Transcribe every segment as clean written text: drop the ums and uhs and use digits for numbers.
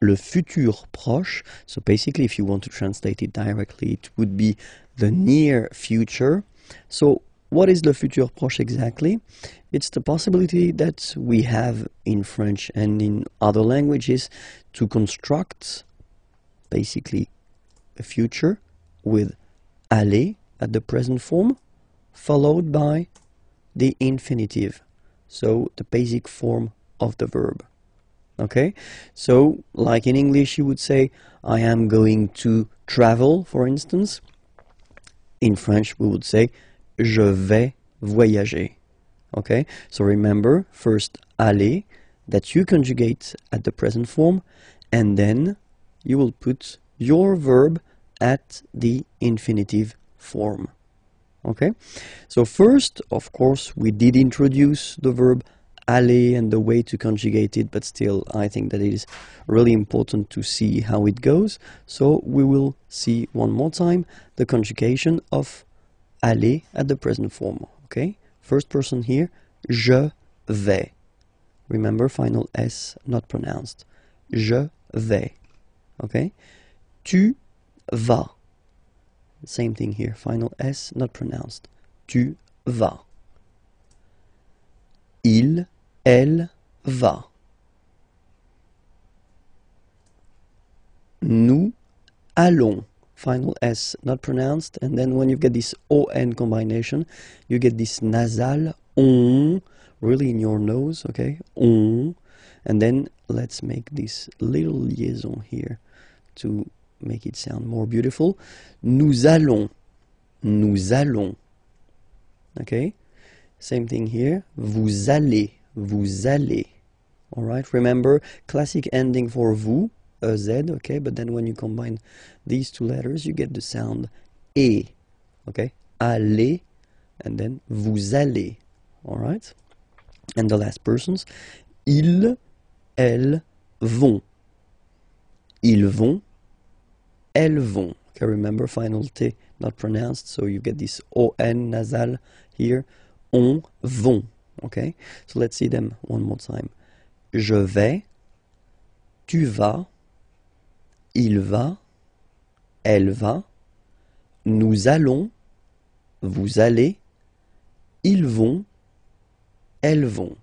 le futur proche. So basically, if you want to translate it directly, it would be the near future. So what is le futur proche exactly? It's the possibility that we have in French and in other languages to construct basically a future with aller at the present form followed by the infinitive. So the basic form of the verb. Okay, so like in English you would say I am going to travel, for instance. In French we would say je vais voyager. Okay, so remember, first aller that you conjugate at the present form, and then you will put your verb at the infinitive form. Okay, so first, of course, we did introduce the verb aller and the way to conjugate it, but still I think that it is really important to see how it goes. So we will see one more time the conjugation of aller at the present form. Okay, first person here, je vais. Remember, final S not pronounced. Je vais. Okay, tu vas. Same thing here, final S not pronounced. Tu vas. Il, elle va. Nous allons. Final S not pronounced, and then when you get this ON combination, you get this nasal on, really in your nose, okay? On. And then let's make this little liaison here to make it sound more beautiful. Nous allons. Nous allons. Okay? Same thing here. Vous allez. Vous allez. Alright? Remember, classic ending for vous, a Z, okay? But then when you combine these two letters, you get the sound E. Okay? Allez. And then vous allez. Alright? And the last persons. Ils, elles vont. Ils vont. Elles vont. Okay, remember, final T not pronounced, so you get this ON nasal here. On vont. Okay, so let's see them one more time. Je vais, tu vas, il va, elle va, nous allons, vous allez, ils vont, elles vont.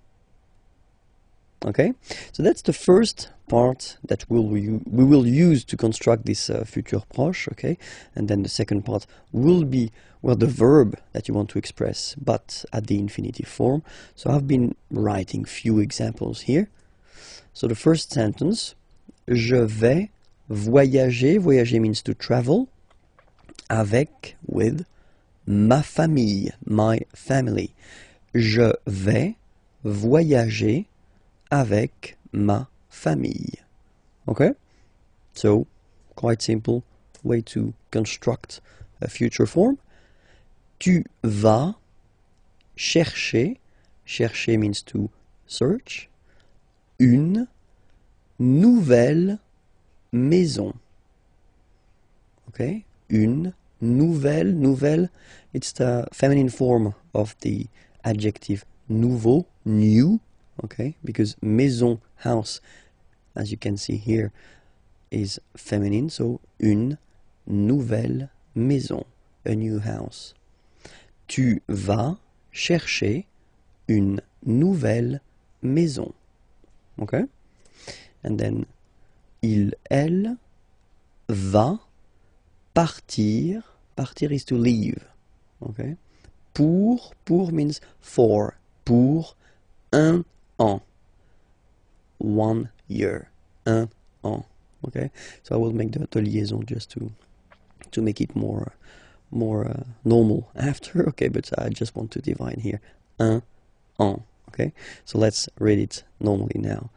Okay, so that's the first part that we will use to construct this futur proche, okay? And then the second part will be, well, the verb that you want to express, but at the infinitive form. So I've been writing few examples here. So the first sentence, je vais voyager. Voyager means to travel. Avec, with, ma famille, my family. Je vais voyager avec ma famille. Okay? So, quite simple way to construct a future form. Tu vas chercher. Chercher means to search. Une nouvelle maison. Okay? Une nouvelle. Nouvelle. It's the feminine form of the adjective nouveau, new. Okay, because maison, house, as you can see here, is feminine. So, une nouvelle maison, a new house. Tu vas chercher une nouvelle maison. Okay, and then il, elle va partir. Partir is to leave. Okay, pour means for. Pour un an. 1 year. Un an. Okay? So I will make the liaison just to make it more normal after. Okay, but I just want to divide here. Un an. Okay? So let's read it normally now.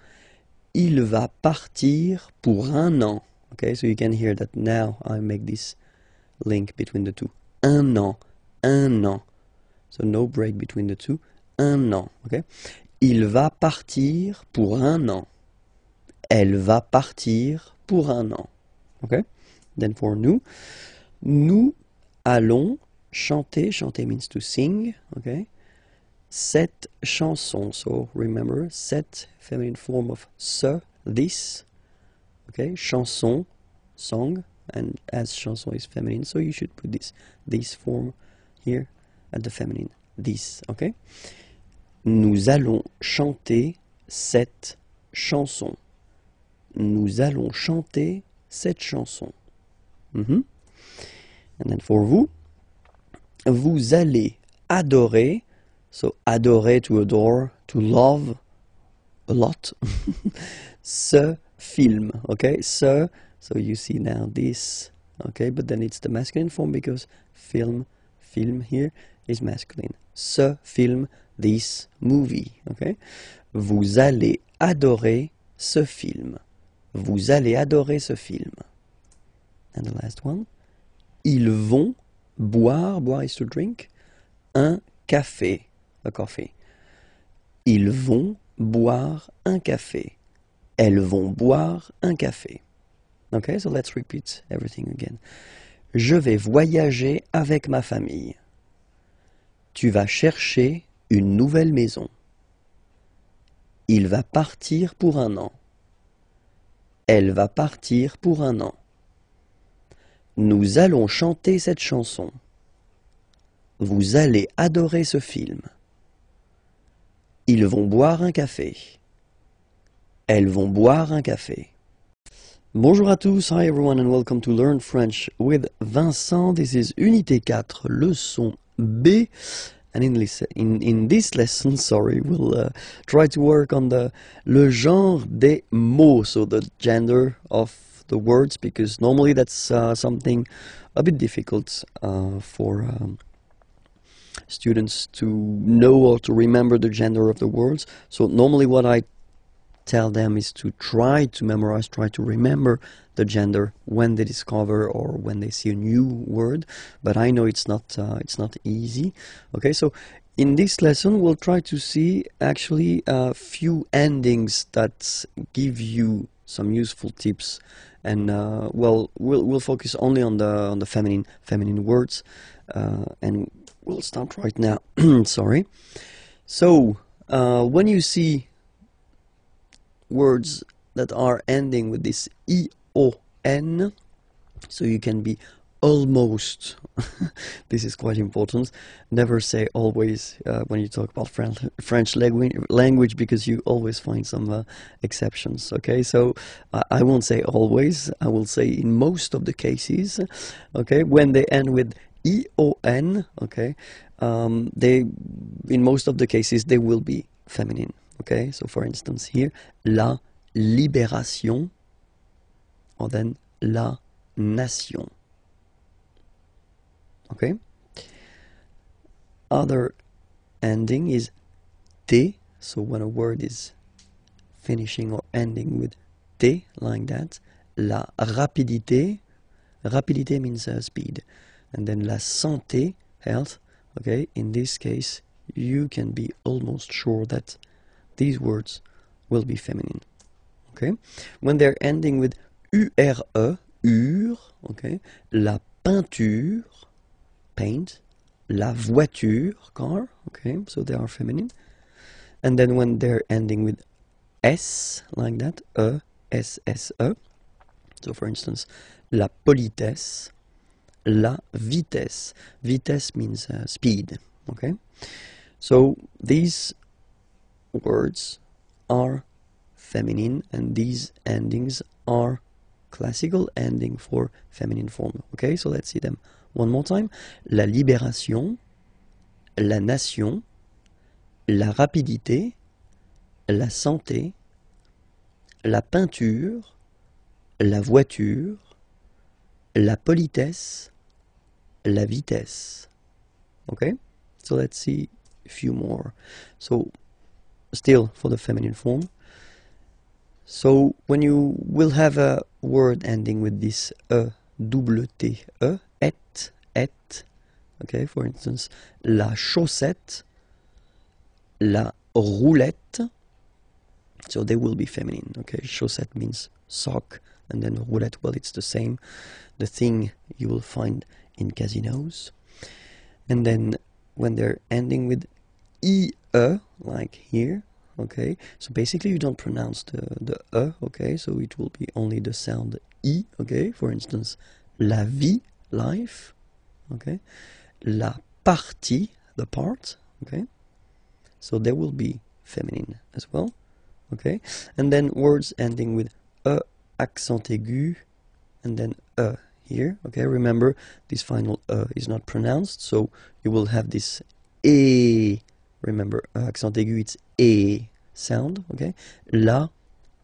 Il va partir pour un an. Okay? So you can hear that now I make this link between the two. Un an. Un an. So no break between the two. Un an. Okay? Il va partir pour un an. Elle va partir pour un an. Okay? Then for nous. Nous allons chanter. Chanter means to sing. Okay? Cette chanson. So remember, cette, feminine form of ce, this. Okay, chanson, song, and as chanson is feminine, so you should put this form here at the feminine, this, okay? Nous allons chanter cette chanson. Nous allons chanter cette chanson. And then for vous, vous allez adorer, so adorer, to adore, to love a lot, ce film, okay? So you see now this, okay? But then it's the masculine form because film here is masculine. Ce film, this movie, okay? Vous allez adorer ce film. Vous allez adorer ce film. And the last one. Ils vont boire, boire is to drink, un café, a coffee. Ils vont boire un café. Elles vont boire un café. Okay, so let's repeat everything again. Je vais voyager avec ma famille. Tu vas chercher une nouvelle maison. Il va partir pour un an. Elle va partir pour un an. Nous allons chanter cette chanson. Vous allez adorer ce film. Ils vont boire un café. Elles vont boire un café. Bonjour à tous, hi everyone and welcome to Learn French with Vincent. This is Unité 4, leçon B. And in this lesson, we'll try to work on le genre des mots, so the gender of the words, because normally that's something a bit difficult for students to know or to remember the gender of the words. So normally what I tell them is to try to memorize, try to remember the gender when they discover or when they see a new word, but I know it's not easy. Okay, so in this lesson we'll try to see actually a few endings that give you some useful tips, and we'll focus only on the feminine words, and we'll start right now. Sorry. So when you see words that are ending with this ion, so you can be almost. This is quite important. Never say always when you talk about French language, because you always find some exceptions. Okay, so I won't say always. I will say in most of the cases. Okay, when they end with ion, okay, in most of the cases they will be feminine. Okay, so for instance here, la libération, or then la nation. Okay. Other ending is t, so when a word is finishing or ending with t, like that. La rapidité, rapidité means speed, and then la santé, health. Okay, in this case you can be almost sure that these words will be feminine. Okay, when they're ending with ure, ur, okay, la peinture, paint, la voiture, car, okay, so they are feminine. And then when they're ending with s, like that, s, so for instance, la politesse, la vitesse. Vitesse means speed, okay? So these words are feminine, and these endings are classical ending for feminine form. Okay, so let's see them one more time. La libération, la nation, la rapidité, la santé, la peinture, la voiture, la politesse, la vitesse. Okay, so let's see a few more. So still for the feminine form. So when you will have a word ending with this double T, et, okay, for instance, la chaussette, la roulette, so they will be feminine, okay? Chaussette means sock, and then roulette, well, it's the same, the thing you will find in casinos. And then when they're ending with ie, like here, okay? So basically you don't pronounce the E, okay? So it will be only the sound I, okay? For instance, la vie, life, okay? La partie, the part, okay? So there will be feminine as well, okay? And then words ending with E, accent aigu, and then E here, okay? Remember, this final E is not pronounced, so you will have this E. Remember, accent aigu, it's E sound, okay? La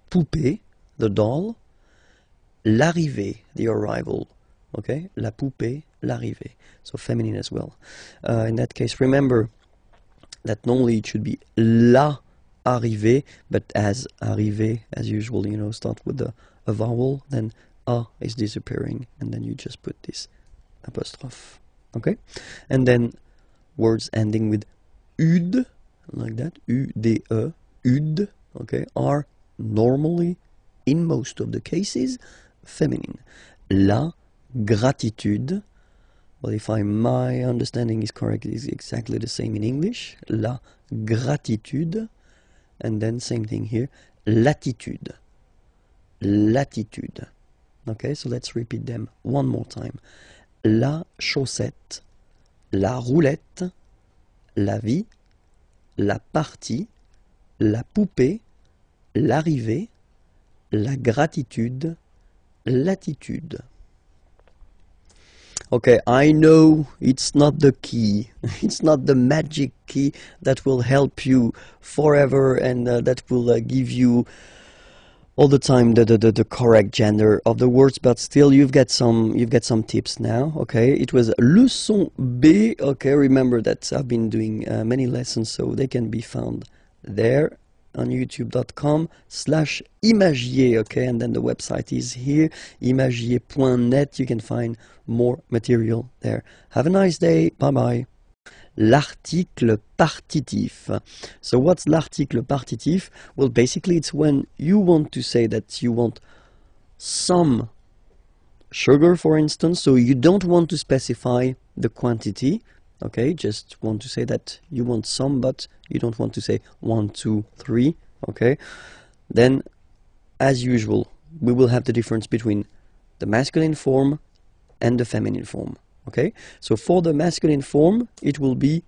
poupée, the doll. L'arrivée, the arrival, okay? La poupée, l'arrivée. So feminine as well. In that case, remember that normally it should be la arrivée, but as arrivée, as usual, you know, start with a vowel, then A is disappearing, and then you just put this apostrophe, okay? And then words ending with ud, like that, U-D-E, ud, okay, are normally, in most of the cases, feminine. La gratitude, well, if my understanding is correct, it is exactly the same in English. La gratitude, and then same thing here, latitude. Latitude. Okay, so let's repeat them one more time. La chaussette, la roulette, la vie, la partie, la poupée, l'arrivée, la gratitude, latitude. Okay, I know it's not the key, it's not the magic key that will help you forever and that will give you all the time the correct gender of the words, but still you've got some tips now. Okay, it was leçon B. Okay, remember that I've been doing many lessons, so they can be found there on youtube.com/imagier. Okay, and then the website is here, imagier.net. You can find more material there. Have a nice day. Bye bye. L'article partitif. So what's l'article partitif? Well, basically it's when you want to say that you want some sugar, for instance, so you don't want to specify the quantity, okay, just want to say that you want some, but you don't want to say 1, 2, 3, okay. Then, as usual, we will have the difference between the masculine form and the feminine form. Okay, so for the masculine form, it will be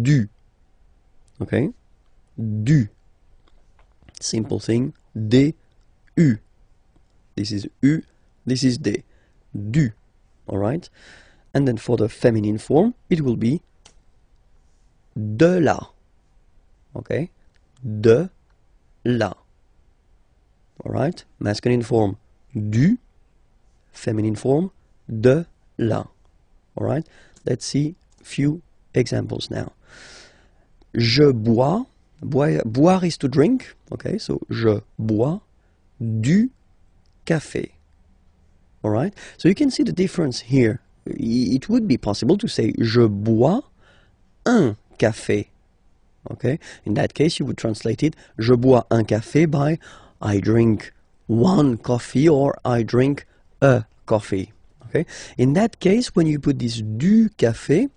du. Okay, du. Simple thing, D, U. This is U, this is D. Du. Alright, and then for the feminine form, it will be de la. Okay, de la. Alright, masculine form, du. Feminine form, de la. All right, let's see a few examples now. Je bois, boire is to drink, okay, so je bois du café. All right, so you can see the difference here. It would be possible to say je bois un café, okay. In that case, you would translate it, je bois un café by I drink one coffee or I drink a coffee. Okay. In that case, when you put this du café,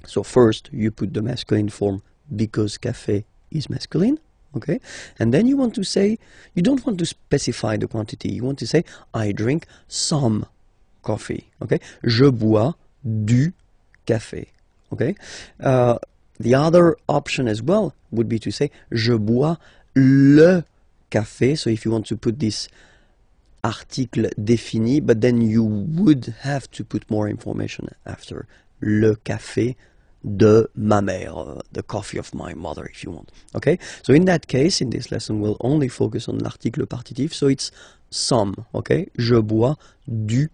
so first you put the masculine form because café is masculine, okay, and then you want to say, you don't want to specify the quantity, you want to say, I drink some coffee, okay, je bois du café, okay. The other option as well would be to say, je bois le café, so if you want to put this article défini, but then you would have to put more information after. Le café de ma mère, the coffee of my mother, if you want. Okay, so in that case, in this lesson, we'll only focus on l'article partitif, so it's some. Okay, je bois du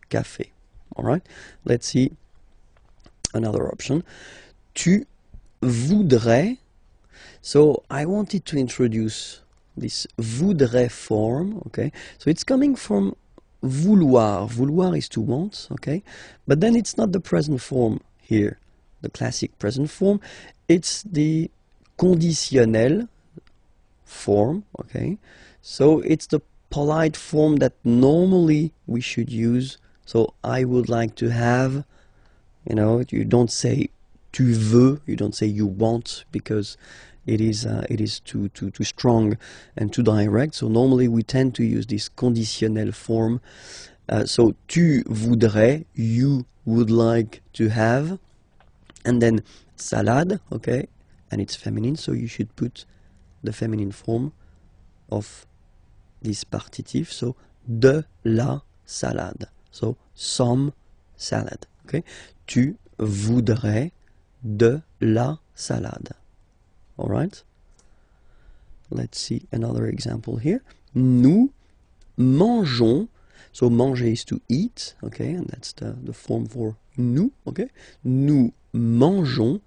café. All right, let's see another option. Tu voudrais. So I wanted to introduce this voudrais form, okay, so it's coming from vouloir. Vouloir is to want, okay, but then it's not the present form here, the classic present form, it's the conditionnel form, okay, so it's the polite form that normally we should use. So I would like to have, you know, you don't say tu veux, you don't say you want, because it is too strong and too direct. So normally we tend to use this conditionnel form. So tu voudrais, you would like to have, and then salade, okay, and it's feminine, so you should put the feminine form of this partitive, so de la salade, so some salad, okay. Tu voudrais de la salade. All right. Let's see another example here. Nous mangeons. So manger is to eat, okay, and that's the form for nous, okay. Nous mangeons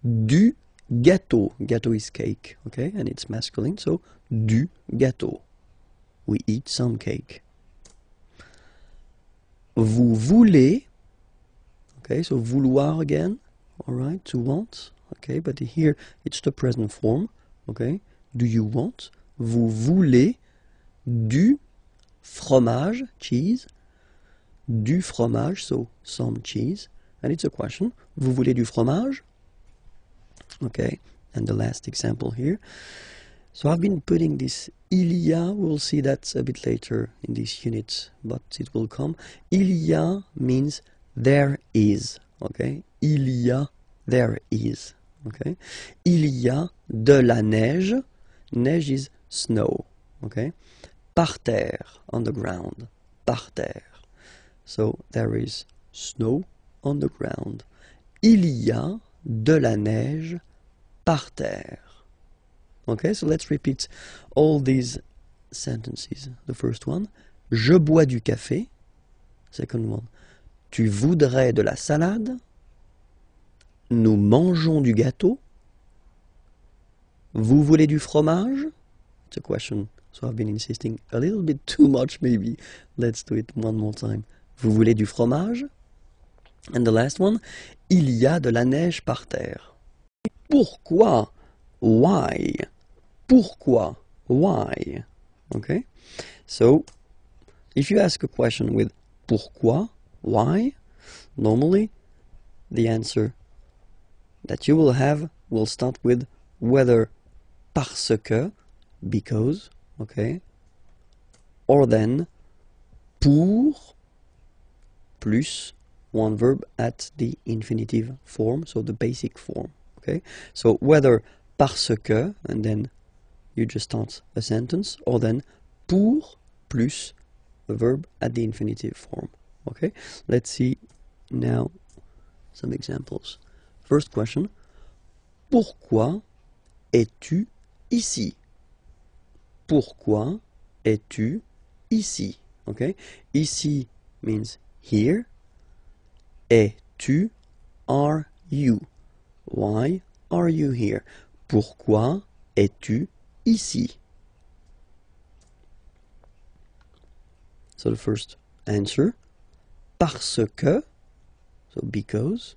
du gâteau. Gâteau is cake, okay, and it's masculine, so du gâteau. We eat some cake. Vous voulez, okay, so vouloir again, all right, to want, okay, but here it's the present form, okay. Do you want? Vous voulez du fromage, cheese, du fromage, so some cheese, and it's a question. Vous voulez du fromage? Okay, and the last example here. So I've been putting this il y a, we'll see that a bit later in this unit, but it will come. Il y a means there is, okay? Il y a, there is, okay? Il y a de la neige. Neige is snow, okay? Par terre, on the ground, par terre. So there is snow on the ground. Il y a de la neige par terre. Okay, so let's repeat all these sentences. The first one, je bois du café. Second one, tu voudrais de la salade. Nous mangeons du gâteau. Vous voulez du fromage? It's a question. So I've been insisting a little bit too much maybe. Let's do it one more time. Vous voulez du fromage? And the last one, il y a de la neige par terre. Pourquoi? Why? Pourquoi? Why? Okay? So, if you ask a question with pourquoi? Why? Normally, the answer that you will have will start with whether parce que, because, okay, or then pour plus one verb at the infinitive form, so the basic form, okay? So whether parce que, and then you just start a sentence, or then pour plus a verb at the infinitive form, okay? Let's see now some examples. First question, pourquoi es-tu ici? Pourquoi es-tu ici? Okay? Ici means here. Es-tu, are you? Why are you here? Pourquoi es-tu ici? So the first answer, parce que, so because,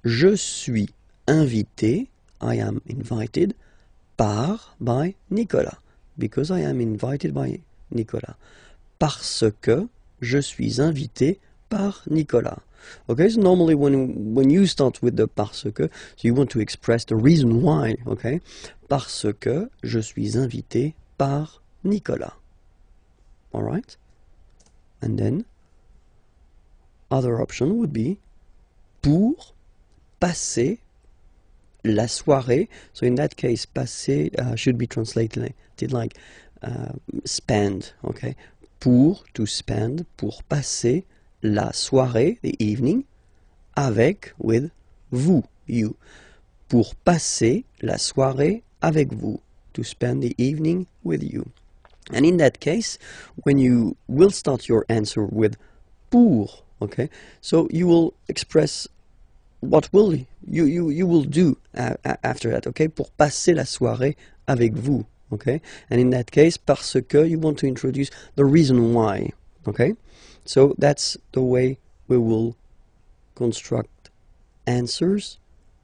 je suis invité, I am invited, by Nicolas. Because I am invited by Nicolas. Parce que je suis invité par Nicolas. Okay, so normally when you start with the parce que, so you want to express the reason why, okay? Parce que je suis invité par Nicolas. Alright? And then, other option would be pour passer la soirée. So in that case, passer should be translated like spend, okay? Pour, to spend, pour passer la soirée, the evening, avec, with, vous, you. Pour passer la soirée avec vous, to spend the evening with you. And in that case, when you will start your answer with pour, okay? So you will express what will you will do after that, okay? Pour passer la soirée avec vous, okay? And in that case, parce que, you want to introduce the reason why, okay? So that's the way we will construct answers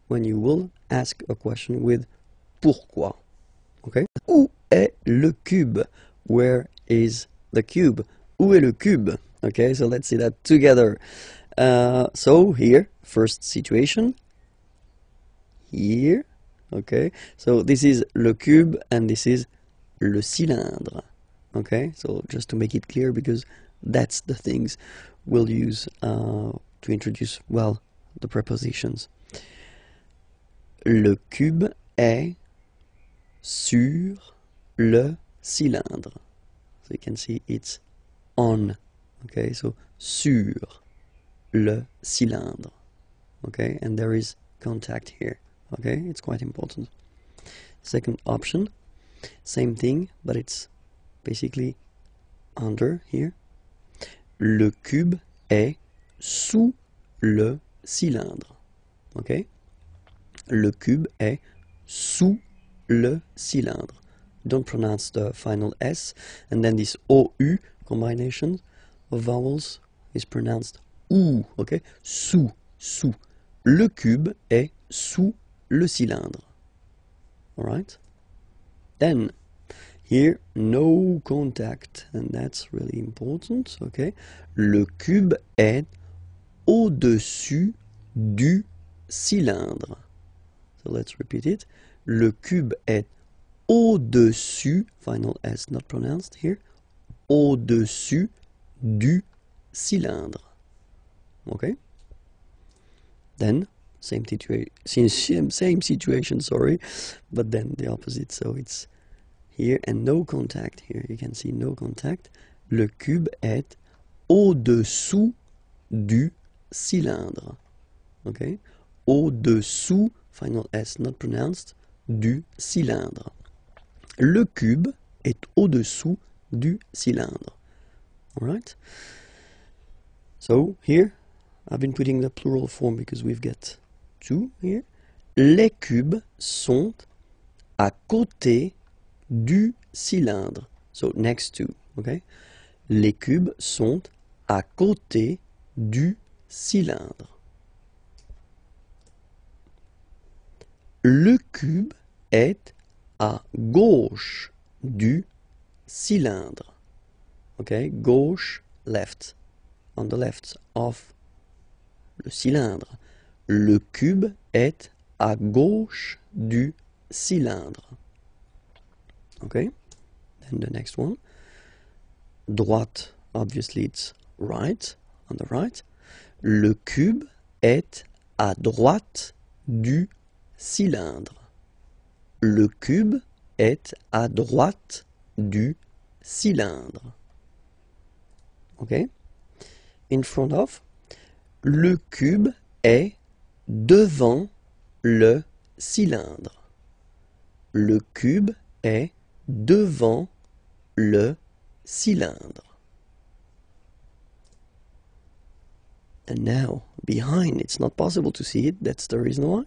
when you will ask a question with pourquoi, okay? Où est le cube? Where is the cube? Où est le cube? Okay, so let's see that together. So here, first situation, here, Okay, so this is le cube and this is le cylindre. Okay, so just to make it clear, because that's the things we'll use to introduce, well, the prepositions. Le cube est sur le cylindre. So you can see it's on. Okay, so sur le cylindre. Okay, and there is contact here. Okay, it's quite important. Second option, same thing, but it's basically under here. Le cube est sous le cylindre. Okay, le cube est sous le cylindre. Don't pronounce the final S, and then this OU combination of vowels is pronounced OU. Okay, sous, sous. Le cube est sous le cylindre. Alright? Then, here, no contact, and that's really important, okay? Le cube est au-dessus du cylindre. So let's repeat it. Le cube est au-dessus, final S not pronounced here, au-dessus du cylindre. Okay? Then, same situation, sorry, but then the opposite, so it's here and no contact here. You can see no contact. Le cube est au-dessous du cylindre. Okay? Au-dessous, final S not pronounced, du cylindre. Le cube est au-dessous du cylindre. Alright? So here, I've been putting the plural form because we've got two here. Les cubes sont à côté du cylindre. So next to, okay? Les cubes sont à côté du cylindre. Le cube est à gauche du cylindre. Okay? Gauche, left. On the left of le cylindre. Le cube est à gauche du cylindre. Okay? Then the next one. Droite, obviously it's right, on the right. Le cube est à droite du cylindre. Le cube est à droite du cylindre. Okay? In front of. Le cube est devant le cylindre. Le cube est devant le cylindre. And now, behind, it's not possible to see it, that's the reason why.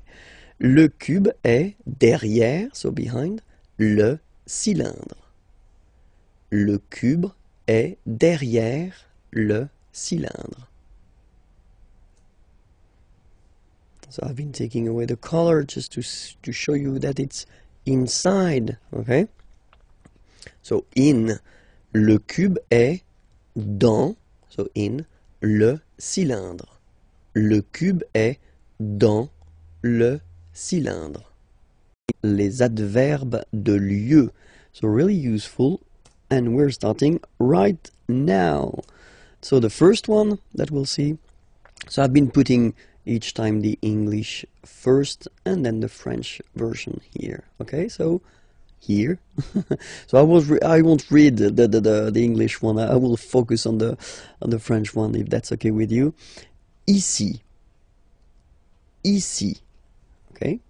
Le cube est derrière, so behind, le cylindre. Le cube est derrière le cylindre. So I've been taking away the color just to show you that it's inside, okay? So in, le cube est dans, so in, le cylindre. Le cube est dans le cylindre. Les adverbes de lieu. So really useful, and we're starting right now. So the first one that we'll see, so I've been putting each time the English first and then the French version here. Okay, so here. So I won't read the English one. I will focus on the French one if that's okay with you. Ici. Ici. Okay.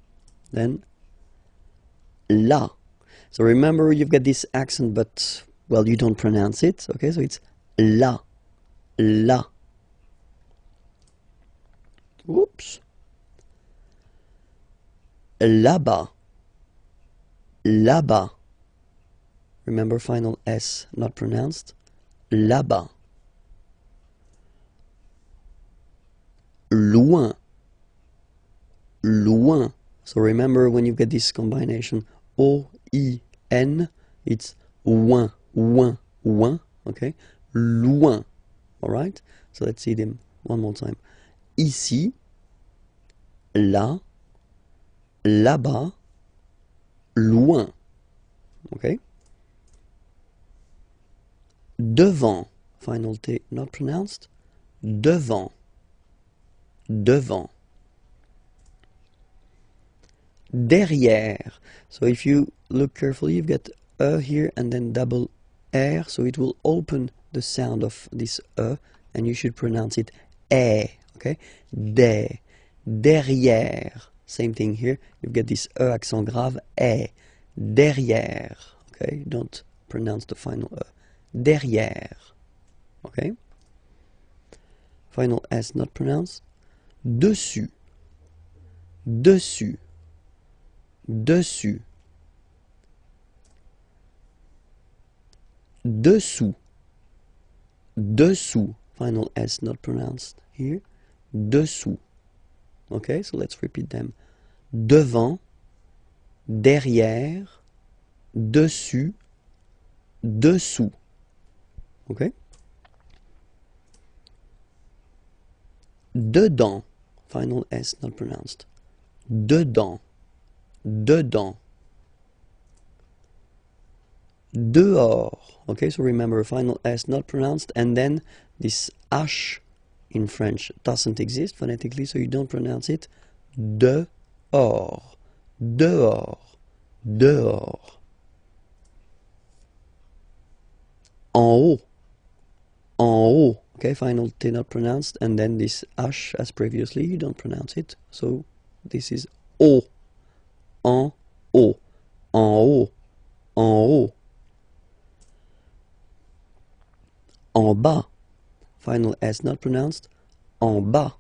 Then là. So remember you've got this accent, but well you don't pronounce it. Okay, so it's là. Là. Whoops. Là-bas. Là-bas. Remember final S not pronounced. Là-bas. Loin. Loin. So remember when you get this combination O-I-N, it's ouin, ouin, ouin, okay? Loin. Alright? So let's see them one more time. Ici, là, là-bas, loin. Okay? Devant, final T not pronounced. Devant. Devant. Derrière. So if you look carefully, you've got E here and then double R, so it will open the sound of this E, and you should pronounce it E, okay? De. Derrière. Same thing here. You've got this E accent grave, E. Derrière, okay? Don't pronounce the final E. Derrière, okay? Final S not pronounced. Dessus. Dessus. Dessus. Dessous. Dessous. Final S not pronounced here. Dessous. Okay, so let's repeat them. Devant, derrière, dessus, dessous. Okay? Dedans. Final S not pronounced. Dedans. Dedans. Dehors. Okay, so remember, final S not pronounced, and then this H in French doesn't exist phonetically, so you don't pronounce it. Dehors. Dehors. Dehors. En haut. En haut. Okay, final T not pronounced, and then this H as previously, you don't pronounce it, so this is O. En haut. En haut. En haut. En bas. Final S not pronounced. En bas.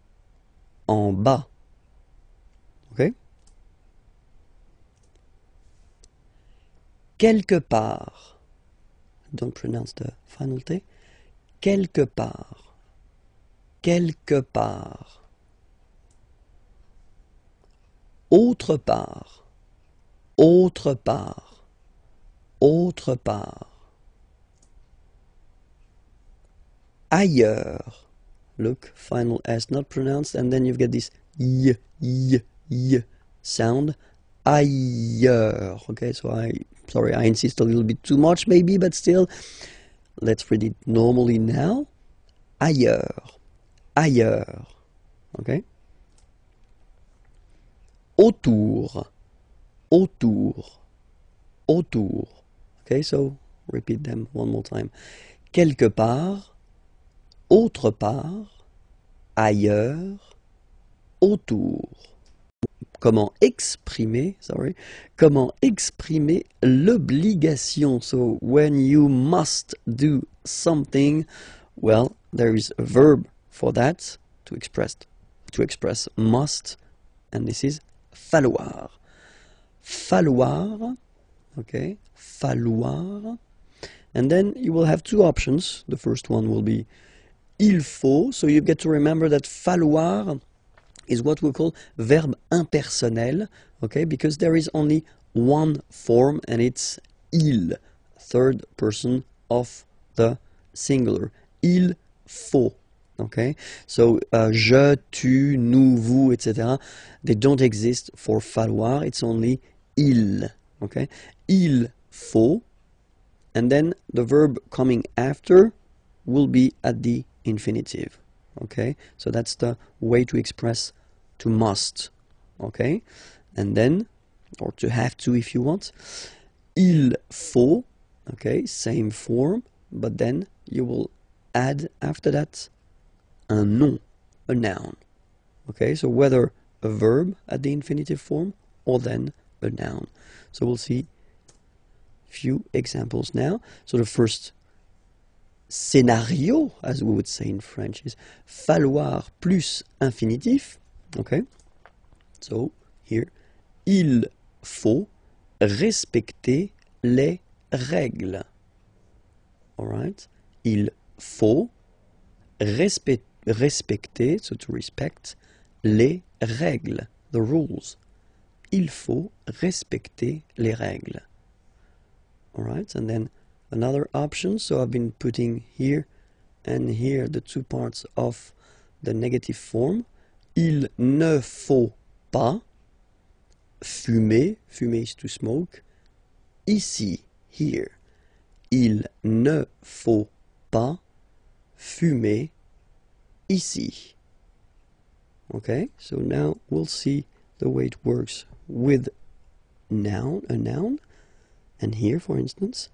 En bas. Okay? Quelque part. Don't pronounce the final T. Quelque part. Quelque part. Autre part. Autre part. Autre part. Ailleurs. Look, final S not pronounced, and then you've got this y sound. Ailleurs. Okay, so I insist a little bit too much maybe, but still, let's read it normally now. Ailleurs. Ailleurs. Okay? Autour. Autour. Autour. Okay, so repeat them one more time. Quelque part. Autre part, ailleurs, autour. Comment exprimer l'obligation? So when you must do something, well, there is a verb for that to express must, and this is falloir. Falloir, okay, falloir. And then you will have two options. The first one will be il faut, so you get to remember that falloir is what we call verb impersonnel, okay, because there is only one form and it's il, third person of the singular. Il faut, okay, so je, tu, nous, vous, etc. They don't exist for falloir, it's only il, okay. Il faut, and then the verb coming after will be at the infinitive, okay, so that's the way to express to must, okay, and then, or to have to if you want, il faut, okay, same form, but then you will add after that un nom, a noun, okay, so whether a verb at the infinitive form or then a noun. So we'll see a few examples now. So the first scénario, as we would say in French, is falloir plus infinitif. Okay, so here, il faut respecter les règles. All right, il faut respecter, so to respect, les règles, the rules. Il faut respecter les règles. All right, and then another option, so I've been putting here and here the two parts of the negative form. Il ne faut pas fumer, fumer is to smoke, ici, here. Il ne faut pas fumer ici. Okay, so now we'll see the way it works with a noun. And here, for instance,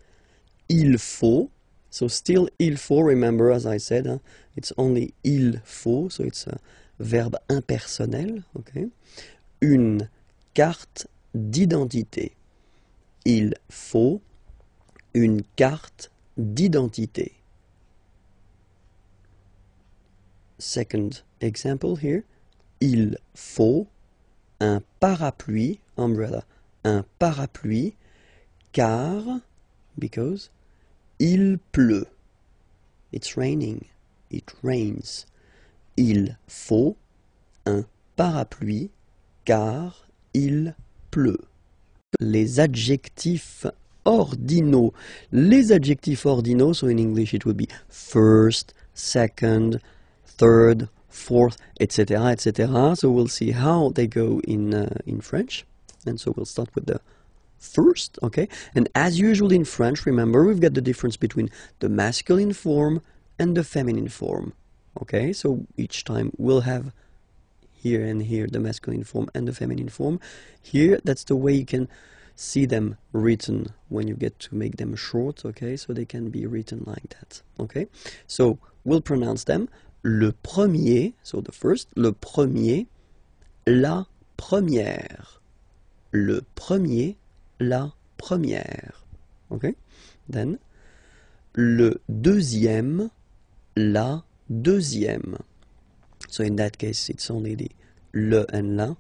il faut. So still il faut, remember, as I said, it's only il faut, so it's a verbe impersonnel, okay? Une carte d'identité. Il faut une carte d'identité. Second example here. Il faut un parapluie, umbrella, un parapluie, car, because, il pleut. It's raining. It rains. Il faut un parapluie, car il pleut. Les adjectifs ordinaux. Les adjectifs ordinaux, so in English it would be first, second, third, fourth, etc., etc. So we'll see how they go in French. And so we'll start with the first, okay? And as usual in French, remember, we've got the difference between the masculine form and the feminine form, okay? So each time we'll have here and here the masculine form and the feminine form. Here, that's the way you can see them written when you get to make them short, okay? So they can be written like that, okay? So we'll pronounce them. Le premier, so the first, le premier, la première. Le premier, la première. Okay? Then, le deuxième, la deuxième. So in that case, it's only the le and la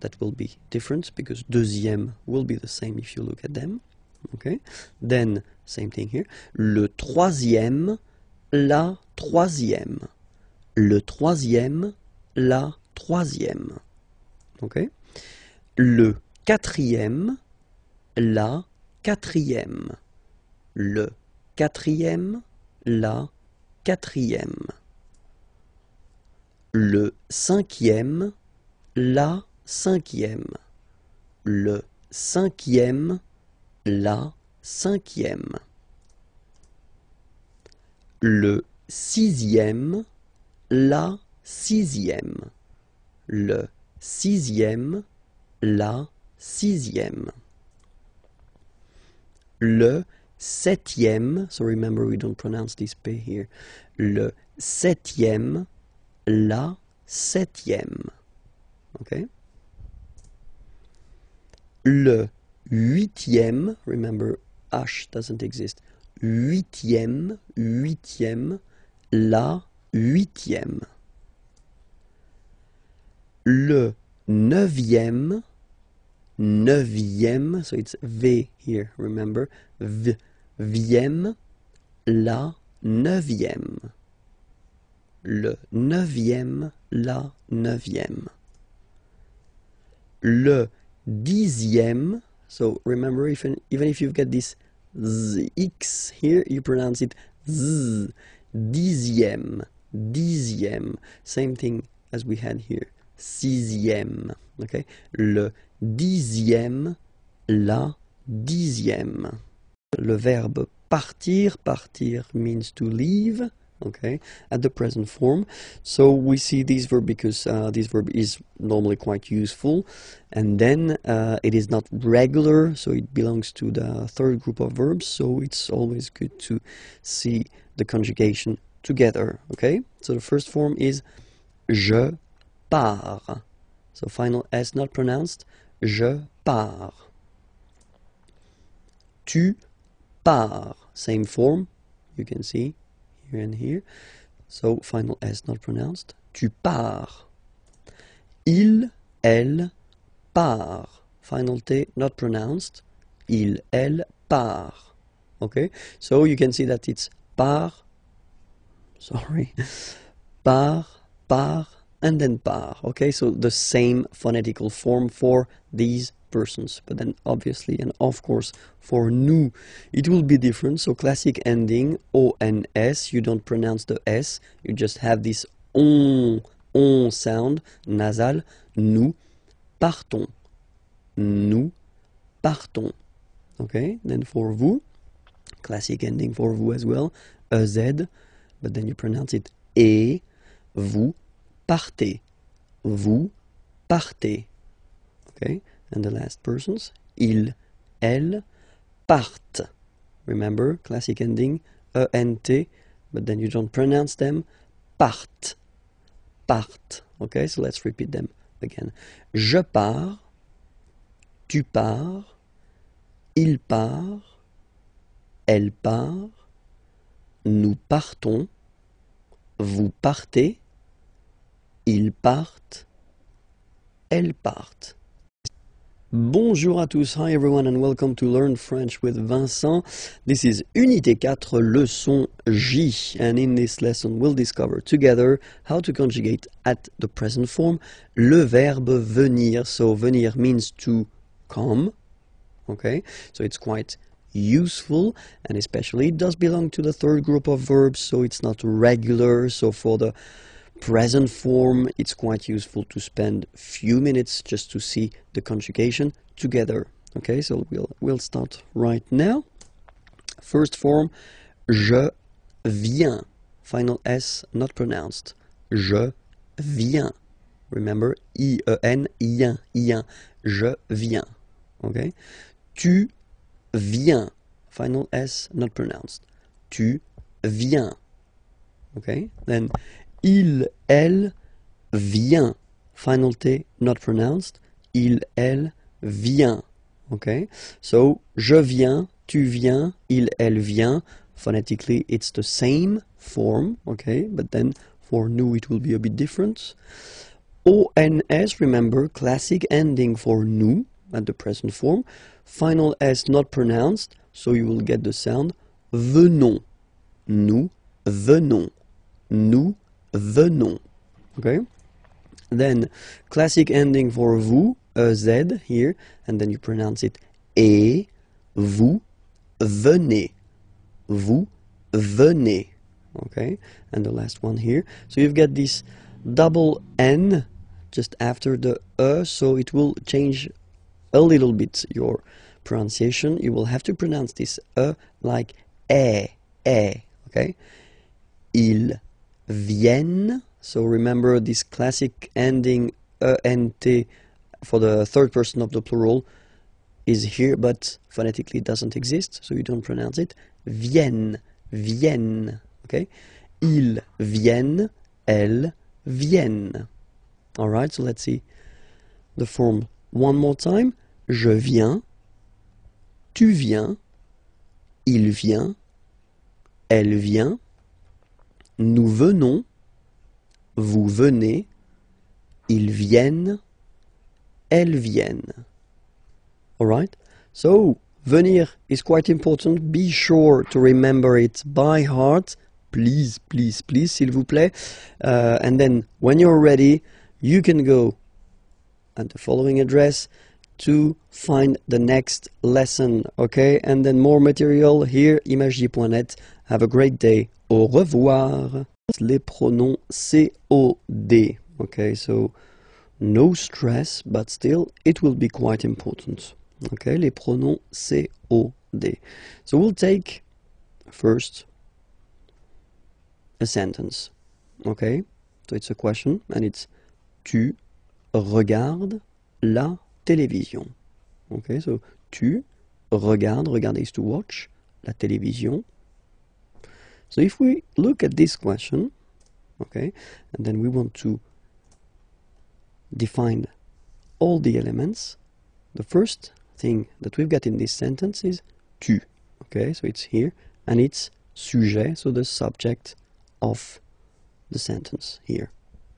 that will be different, because deuxième will be the same if you look at them. Okay? Then, same thing here. Le troisième, la troisième. Le troisième, la troisième. Okay? Le quatrième, la quatrième. Le quatrième, la quatrième. Le cinquième, la cinquième. Le cinquième, la cinquième. Le sixième, la sixième. Le sixième, la sixième. Le septième, so remember we don't pronounce this P here. Le septième, la septième. Okay? Le huitième, remember H doesn't exist. Huitième, huitième, la huitième. Le neuvième, neuvième, so it's V here, remember, vième, la neuvième. Le neuvième, la neuvième. Le dixième, so remember, even if you've got this X here, you pronounce it Z. Dixième, dixième. Same thing as we had here. Sixième. Okay? Le dixième, la dixième. Le verbe partir, partir means to leave. Okay, at the present form. So we see this verb because this verb is normally quite useful, and then it is not regular, so it belongs to the third group of verbs, so it's always good to see the conjugation together. Okay, so the first form is je pars, so final S not pronounced. Je pars. Tu pars, same form, you can see here and here. So final S not pronounced. Tu pars. Il, elle, part. Final T not pronounced. Il, elle, part. Okay? So you can see that it's part, sorry, part, part, and then part. Okay? So the same phonetical form for these persons, but then obviously and of course for nous it will be different. So classic ending O-N-S, you don't pronounce the S, you just have this on sound nasal. Nous partons, nous partons. Okay, then for vous, classic ending for vous as well, EZ, but then you pronounce it et, vous partez, vous partez. Okay, and the last persons, il, elle, partent. Remember, classic ending, ENT, but then you don't pronounce them, partent, partent. Okay, so let's repeat them again. Je pars, tu pars, il part, elle part, nous partons, vous partez, ils partent, elles partent. Bonjour à tous, hi everyone and welcome to Learn French with Vincent. This is Unité 4, leçon J, and in this lesson we'll discover together how to conjugate at the present form le verbe venir. So venir means to come, okay, so it's quite useful, and especially it does belong to the third group of verbs, so it's not regular. So for the present form, it's quite useful to spend a few minutes just to see the conjugation together. Okay, so we'll start right now. First form, je viens. Final S not pronounced. Je viens. Remember, I-E-N, ien, ien. Je viens. Okay. Tu viens. Final S not pronounced. Tu viens. Okay. Then il, elle, vient. Final T not pronounced. Il, elle, vient. Okay. So, je viens, tu viens, il, elle, vient. Phonetically, it's the same form. Okay. But then for nous, it will be a bit different. ONS, remember, classic ending for nous at the present form. Final S not pronounced. So you will get the sound venons. Nous venons. Nous venons. Okay. Then classic ending for vous, Z here, and then you pronounce it et, vous venez. Vous venez. Okay. And the last one here. So you've got this double N just after the so it will change a little bit your pronunciation. You will have to pronounce this like eh. Okay. Ils viennent. So remember this classic ending ENT for the third person of the plural is here, but phonetically it doesn't exist, so you don't pronounce it. Viennent, viennent. Okay. Ils viennent, elles viennent. All right, so let's see the form one more time. Je viens, tu viens, il vient, elle vient, nous venons, vous venez, ils viennent, elles viennent. All right? So, venir is quite important. Be sure to remember it by heart. Please, please, please, s'il vous plaît. And then, when you're ready, you can go at the following address to find the next lesson, okay? And then more material here, imagej.net. Have a great day. Au revoir. Les pronoms COD, okay? So, no stress, but still, it will be quite important, okay? Les pronoms COD. So, we'll take first a sentence, okay? So, it's a question, and it's tu regardes la télévision. Okay, so tu regardes, regarder is to watch, la télévision. So if we look at this question, okay, and then we want to define all the elements, the first thing that we've got in this sentence is tu. Okay, so it's here, and it's sujet, so the subject of the sentence here.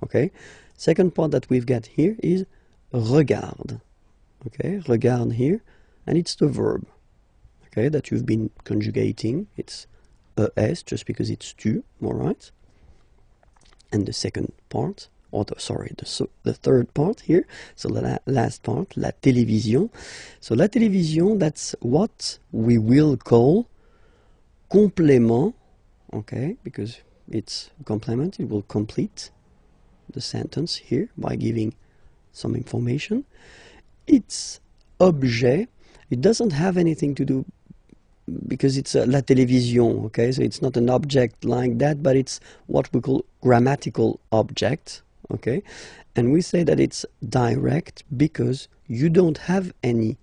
Okay, second part that we've got here is regarde. Okay, regarde here, and it's the verb, okay, that you've been conjugating. It's es, just because it's tu, all right? And the second part, or the third part here, so the last part, la télévision. So la télévision, that's what we will call complément, okay, because it's a complement, it will complete the sentence here by giving some information. It's objet, It doesn't have anything to do because it's la télévision, okay? So it's not an object like that, but it's what we call grammatical object, okay? And we say that it's direct because you don't have any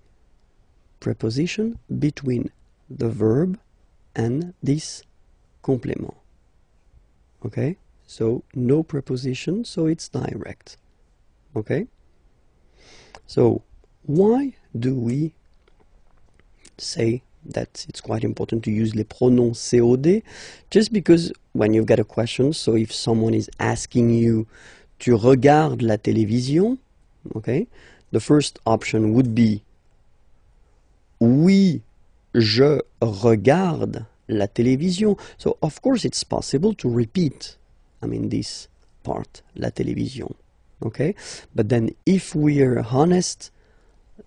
preposition between the verb and this complément, okay? So no preposition, so it's direct, okay? So why do we say that it's quite important to use les pronoms COD? Just because when you've got a question, so if someone is asking you, tu regardes la télévision, okay, the first option would be oui, je regarde la télévision. So of course it's possible to repeat, I mean, this part, la télévision, okay? But then if we are honest,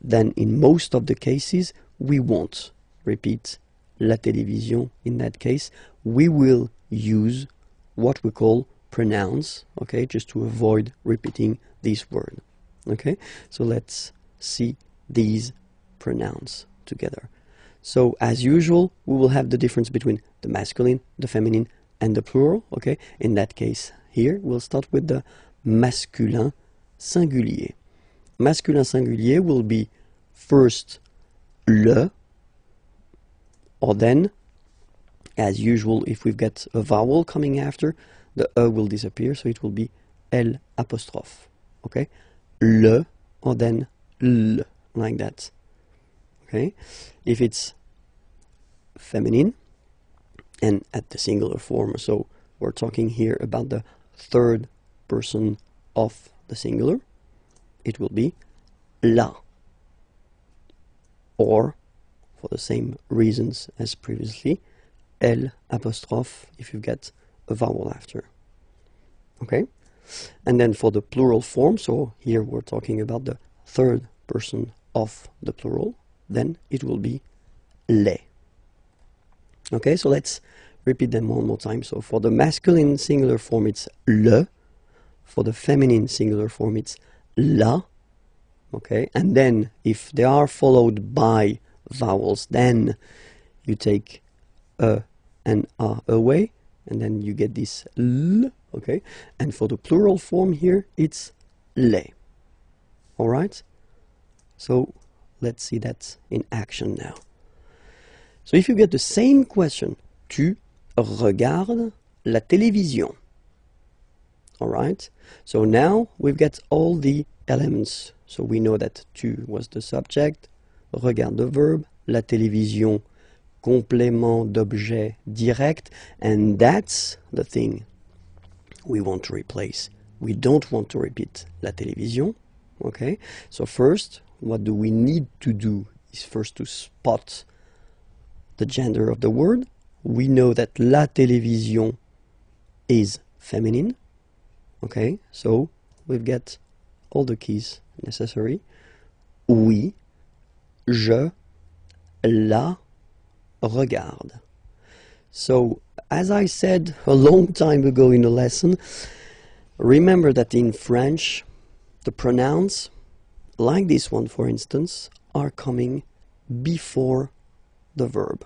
then in most of the cases we won't repeat la télévision. In that case, we will use what we call pronouns, okay, just to avoid repeating this word, okay? So let's see these pronouns together. So as usual, we will have the difference between the masculine, the feminine, and the plural, okay? In that case, here, we'll start with the masculin singulier. Masculin singulier will be first le, or then, as usual, if we've got a vowel coming after, the E will disappear, so it will be L apostrophe, okay? Le, or then L, like that, okay? If it's feminine, and at the singular form, so we're talking here about the third person of the singular, it will be la, or for the same reasons as previously, L apostrophe if you get a vowel after, okay? And then for the plural form, so here we're talking about the third person of the plural, then it will be les. Okay, so let's repeat them one more time. So for the masculine singular form, it's le. For the feminine singular form, it's la. Okay, and then if they are followed by vowels, then you take a and a away, and then you get this l. Okay, and for the plural form here, it's les. All right, so let's see that in action now. So if you get the same question, tu regardes la télévision. All right, so now we've got all the elements. So we know that tu was the subject, regarde the verb, la télévision, complément d'objet direct, and that's the thing we want to replace. We don't want to repeat la télévision, okay? So first, what do we need to do is first to spot the gender of the word. We know that la télévision is feminine, okay? So we've got all the keys necessary. Oui, je la regarde. So as I said a long time ago in a lesson, remember that in French, the pronouns, like this one for instance, are coming before the verb.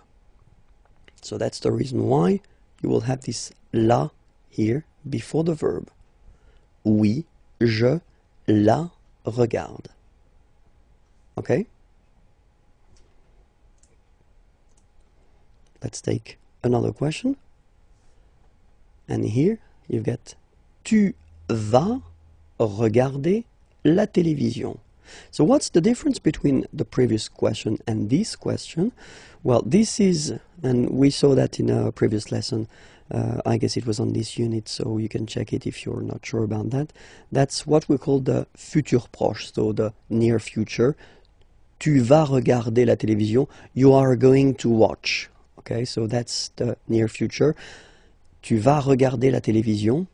So that's the reason why you will have this la here before the verb. Oui, je la regarde. Okay? Let's take another question. And here you've got tu vas regarder la télévision. So what's the difference between the previous question and this question? Well, this is, and we saw that in a previous lesson, I guess it was on this unit, so you can check it if you're not sure about that. That's what we call the futur proche, so the near future. Tu vas regarder la télévision, you are going to watch. Okay, so that's the near future. Tu vas regarder la télévision.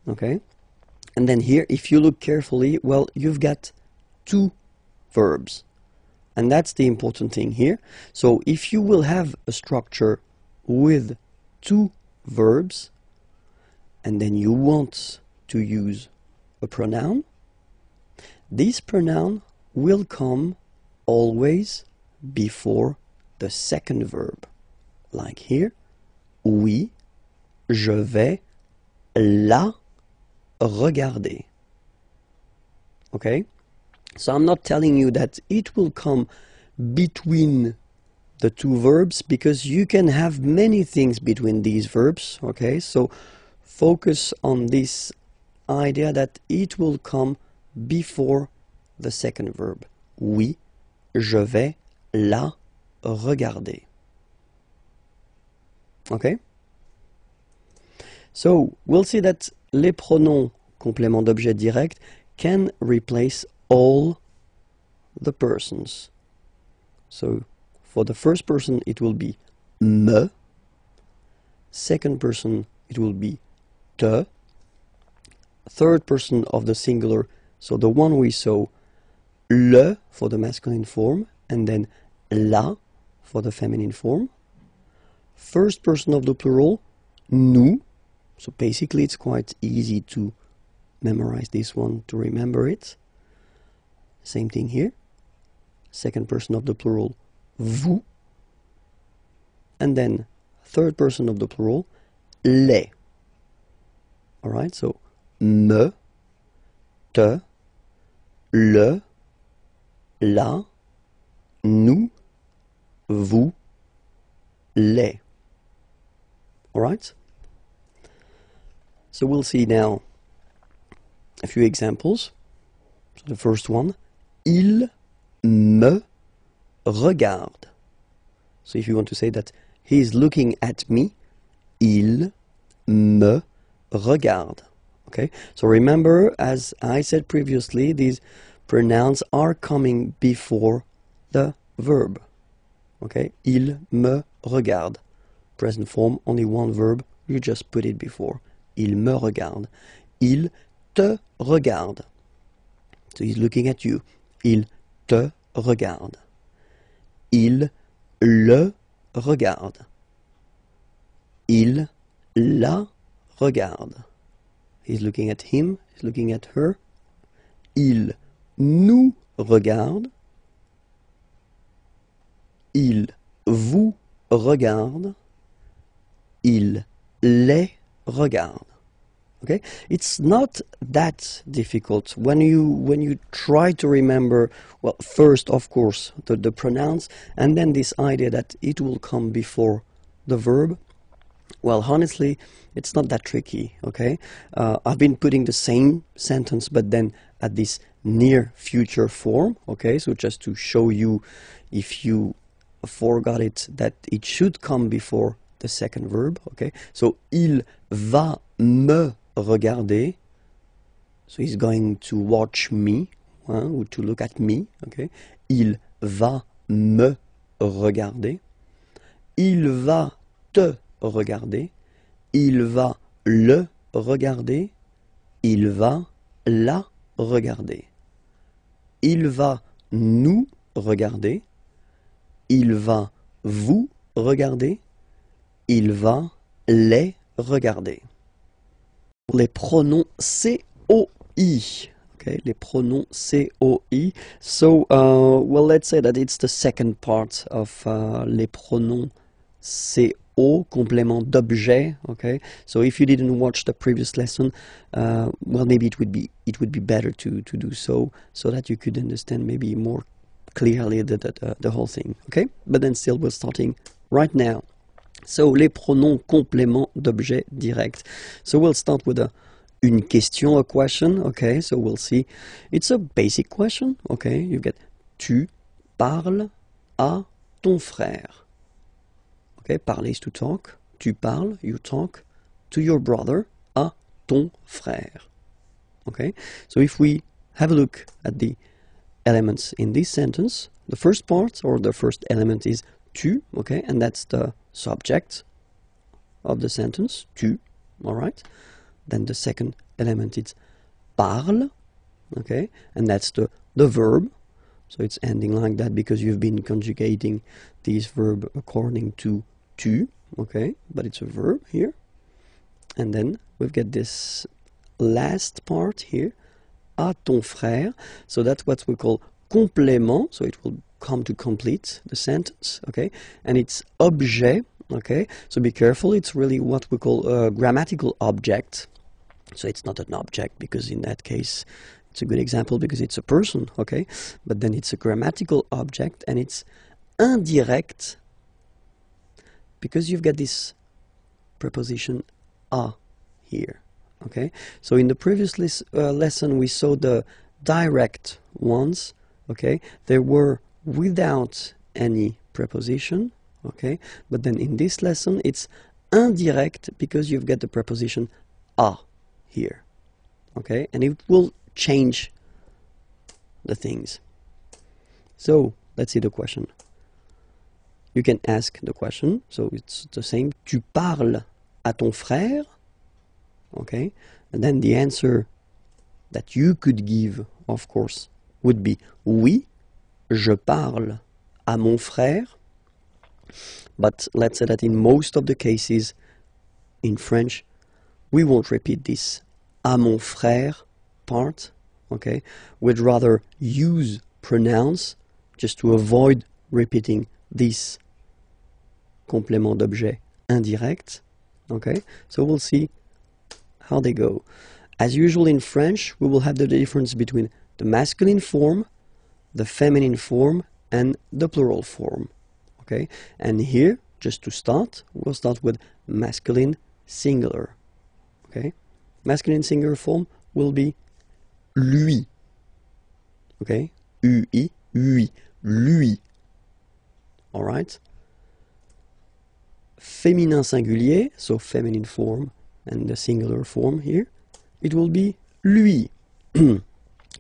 Okay, and then here, if you look carefully, well, you've got two verbs. And that's the important thing here. So if you will have a structure with two verbs, and then you want to use a pronoun, this pronoun will come always before the second verb. Like here, oui, je vais la regarder. Okay? So I'm not telling you that it will come between the two verbs, because you can have many things between these verbs. Okay? So focus on this idea that it will come before the second verb. Oui, je vais la regarder. Okay? So we'll see that les pronoms complément d'objet direct can replace all the persons. So for the first person it will be me, second person it will be te, third person of the singular, so the one we saw, le for the masculine form, and then la for the feminine form. First person of the plural, nous. So basically it's quite easy to memorize this one, to remember it. Same thing here. Second person of the plural, vous. And then third person of the plural, les. Alright, so me, te, le, la, nous, vous, les. Alright? So we'll see now a few examples. So the first one, il me regarde. So if you want to say that he is looking at me, il me regarde. Okay? So remember, as I said previously, these pronouns are coming before the verb. Okay? Il me regarde. Present form, only one verb, you just put it before. Il me regarde. Il te regarde. So he's looking at you. Il te regarde. Il le regarde. Il la regarde. He's looking at him, he's looking at her. Il nous regarde. Il vous regarde. Il les regarde. Okay, it's not that difficult when you try to remember. Well, first of course the pronouns, and then this idea that it will come before the verb. Well, honestly, it's not that tricky. Okay, I've been putting the same sentence but then at this near future form. Okay, so just to show you, if you forgot it, that it should come before the second verb. Okay, so il va me regarder, so he's going to watch me, or to look at me. Okay, il va me regarder. Il va te regarder. Il va le regarder. Il va la regarder. Il va nous regarder. Il va vous regarder. Il va les regarder. Les pronoms COI. Okay, les pronoms COI. So, well, let's say that it's the second part of les pronoms CO, complément d'objet. Okay, so if you didn't watch the previous lesson, well, maybe it would be better to do so that you could understand maybe more clearly the whole thing. Okay, but then still we're starting right now. So, les pronoms complément d'objet direct. So we'll start with une question, a question. Okay, so we'll see. It's a basic question. Okay, you get tu parles à ton frère. Okay, parler is to talk. Tu parles, you talk to your brother, à ton frère. Okay, so if we have a look at the elements in this sentence, the first part or the first element is tu, okay, and that's the subject of the sentence, tu, all right. Then the second element is parle, okay, and that's the verb. So it's ending like that because you've been conjugating this verb according to tu, okay, but it's a verb here. And then we've got this last part here, à ton frère. So that's what we call complément. So it will come to complete the sentence, okay? And it's objet, okay? So be careful, it's really what we call a grammatical object. So it's not an object, because in that case, it's a good example because it's a person, okay? But then it's a grammatical object, and it's indirect because you've got this preposition a here, okay? So in the previous lesson, we saw the direct ones, okay? They were without any preposition, okay? But then in this lesson, it's indirect because you've got the preposition a here, okay? And it will change the things. So let's see the question. You can ask the question, so it's the same. Tu parles à ton frère, okay? And then the answer that you could give, of course, would be oui, je parle à mon frère. But let's say that in most of the cases in French, we won't repeat this à mon frère part, okay? We'd rather use pronouns just to avoid repeating this complément d'objet indirect, okay? So we'll see how they go. As usual in French, we will have the difference between the masculine form, the feminine form, and the plural form, okay? And here, just to start, we'll start with masculine singular, okay? Masculine singular form will be lui, okay? Ui, lui, all right? Féminin singulier, so feminine form and the singular form here, it will be lui.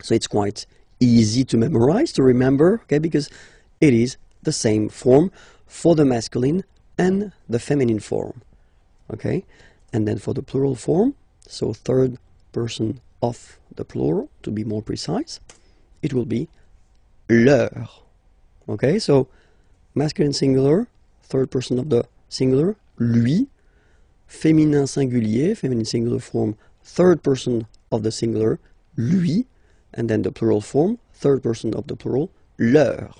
So it's quite easy to memorize, to remember, okay, because it is the same form for the masculine and the feminine form, okay? And then for the plural form, so third person of the plural, to be more precise, it will be leur, okay? So masculine singular, third person of the singular, lui, féminin singulier, feminine singular form, third person of the singular, lui, and then the plural form, third person of the plural, leur,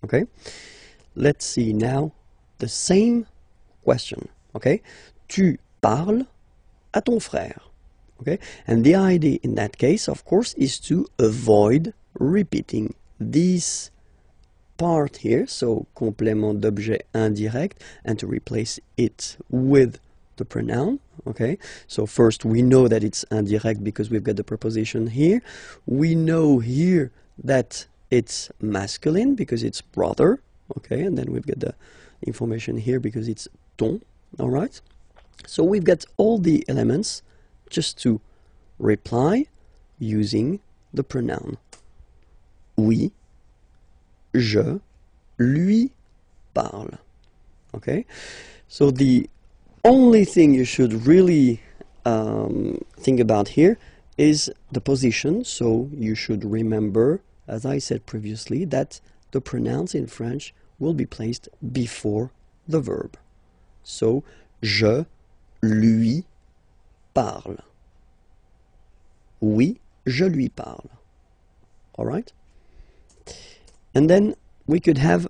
okay? Let's see now the same question, okay? Tu parles à ton frère, okay? And the idea in that case, of course, is to avoid repeating this part here, so complément d'objet indirect, and to replace it with the pronoun, okay? So first we know that it's indirect because we've got the preposition here. We know here that it's masculine because it's brother, okay? And then we've got the information here because it's ton, all right? So we've got all the elements just to reply using the pronoun. Oui, je lui parle, okay? So the only thing you should really think about here is the position. So you should remember, as I said previously, that the pronouns in French will be placed before the verb. So, je lui parle. Oui, je lui parle. All right? And then we could have,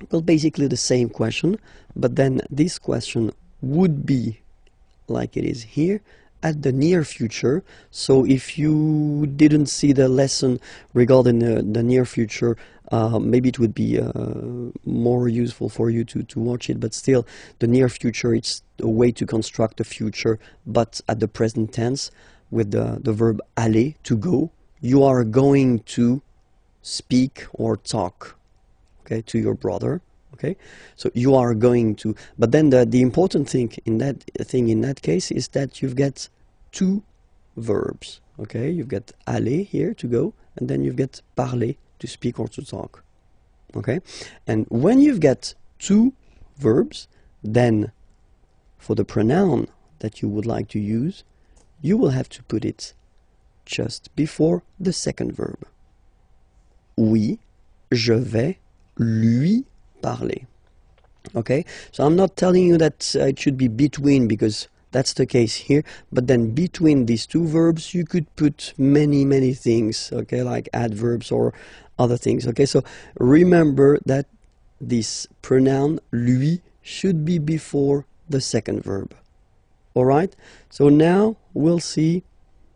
well, basically the same question, but then this question would be like it is here at the near future. So if you didn't see the lesson regarding the near future, maybe it would be more useful for you to watch it, but still the near future, it's a way to construct the future, but at the present tense with the verb aller, to go. You are going to speak or talk, okay, to your brother. Okay, so you are going to, but then the important thing in that case is that you've got two verbs. Okay, you've got aller here, to go, and then you've got parler, to speak or to talk. Okay, and when you've got two verbs, then for the pronoun that you would like to use, you will have to put it just before the second verb. Oui, je vais lui parler. Okay, so I'm not telling you that it should be between, because That's the case here. But then between these two verbs, you could put many things, okay, like adverbs or other things, okay? So remember that this pronoun lui should be before the second verb. All right? So now we'll see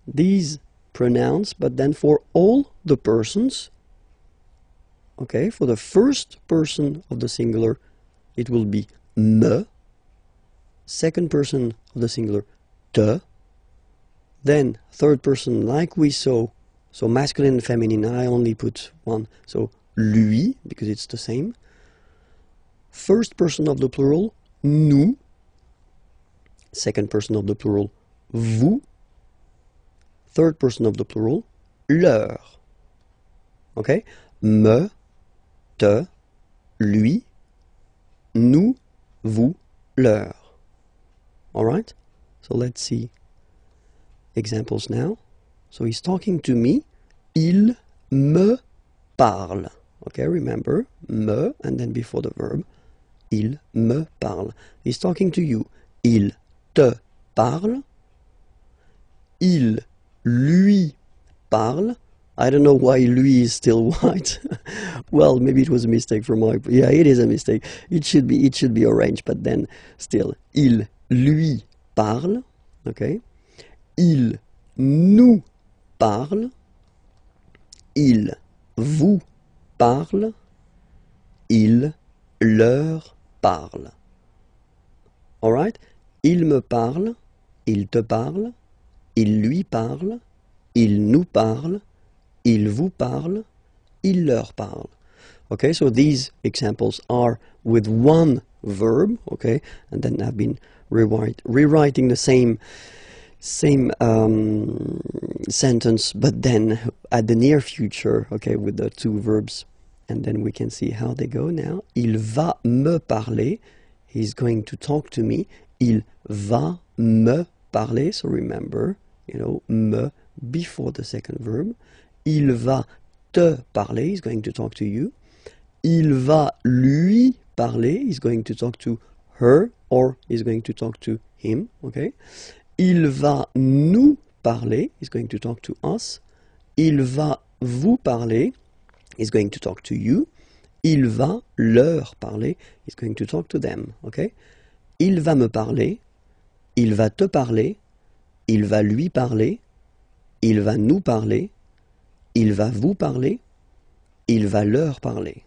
these pronouns, but then for all the persons, okay, for the first person of the singular, it will be me. Second person of the singular, te. Then third person, like we saw, so masculine and feminine, I only put one, so lui, because it's the same. First person of the plural, nous. Second person of the plural, vous. Third person of the plural, leur. Okay? Me, te, lui, nous, vous, leur. Alright? So let's see examples now. So he's talking to me. Il me parle. Okay, remember, me, and then before the verb, il me parle. He's talking to you. Il te parle. Il lui parle. I don't know why lui is still white. Well, maybe it was a mistake from my... Yeah, it is a mistake. It should be orange, but then still. Il lui parle. Okay. Il nous parle. Il vous parle. Il leur parle. Alright? Il me parle. Il te parle. Il lui parle. Il nous parle. Il vous parle. Il leur parle. Okay, so these examples are with one verb, okay, and then I've been rewriting the same sentence, but then at the near future, okay, with the two verbs, and then we can see how they go now. Il va me parler. He's going to talk to me. Il va me parler. So remember, you know, me before the second verb. Il va te parler. He's going to talk to you. Il va lui parler. He's going to talk to her, or he's going to talk to him, okay? Il va nous parler. He's going to talk to us. Il va vous parler. He's going to talk to you. Il va leur parler. He's going to talk to them, okay? Il va me parler. Il va te parler. Il va lui parler. Il va nous parler. Il va vous parler. Il va leur parler.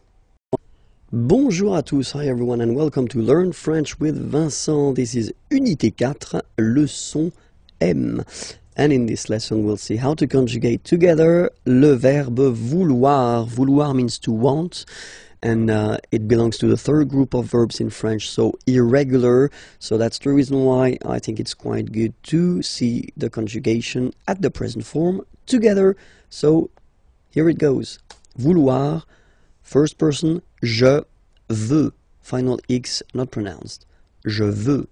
Bonjour à tous, hi everyone, and welcome to Learn French with Vincent. This is Unité 4, leçon M. And in this lesson we'll see how to conjugate together le verbe vouloir. Vouloir means to want, and it belongs to the third group of verbs in French, so irregular. So that's the reason why I think it's quite good to see the conjugation at the present form together. So here it goes. Vouloir, first person, je veux. Final X not pronounced. Je veux.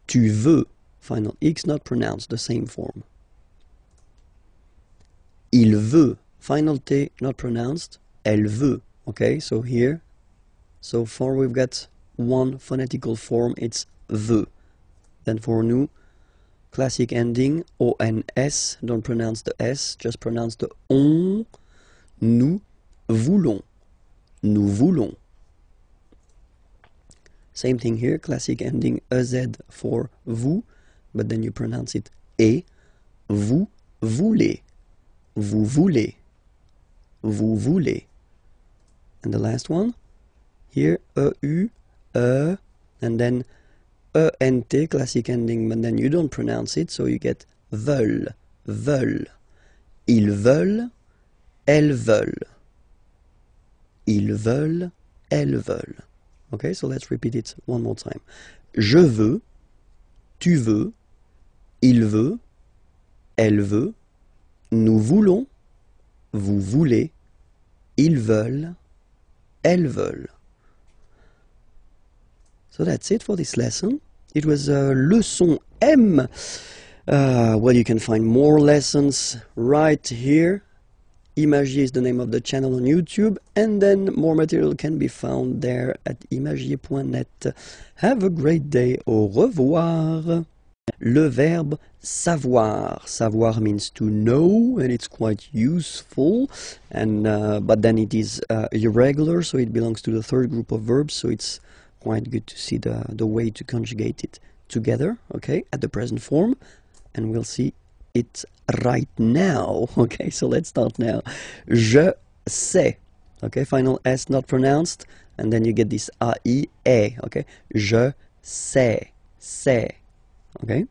Tu veux. Final X not pronounced, the same form. Il veut. Final T not pronounced. Elle veut. Okay, so here, so far we've got one phonetical form, it's veut. Then for nous, classic ending, ONS, don't pronounce the S, just pronounce the on. Nous voulons. Nous voulons. Same thing here, classic ending EZ for vous, but then you pronounce it et. Vous voulez. Vous voulez. Vous voulez. And the last one, here, EU, and then ENT, classic ending, but then you don't pronounce it, so you get veulent, veulent. Ils veulent, elles veulent. Ils veulent, elles veulent. Okay, so let's repeat it one more time. Je veux, tu veux, il veut, elle veut, nous voulons, vous voulez, ils veulent, elles veulent. So that's it for this lesson. It was leçon M. Well, you can find more lessons right here Imagier is the name of the channel on YouTube, and then more material can be found there at imagier.net. Have a great day. Au revoir. Le verbe savoir. Savoir means to know, and it's quite useful. And but then it is irregular, so it belongs to the third group of verbs. So it's quite good to see the way to conjugate it together, okay, at the present form. And we'll see it right now. Okay, so let's start now. Je sais. Okay, final S not pronounced, and then you get this A-I, E. Okay, je sais, sais. Okay.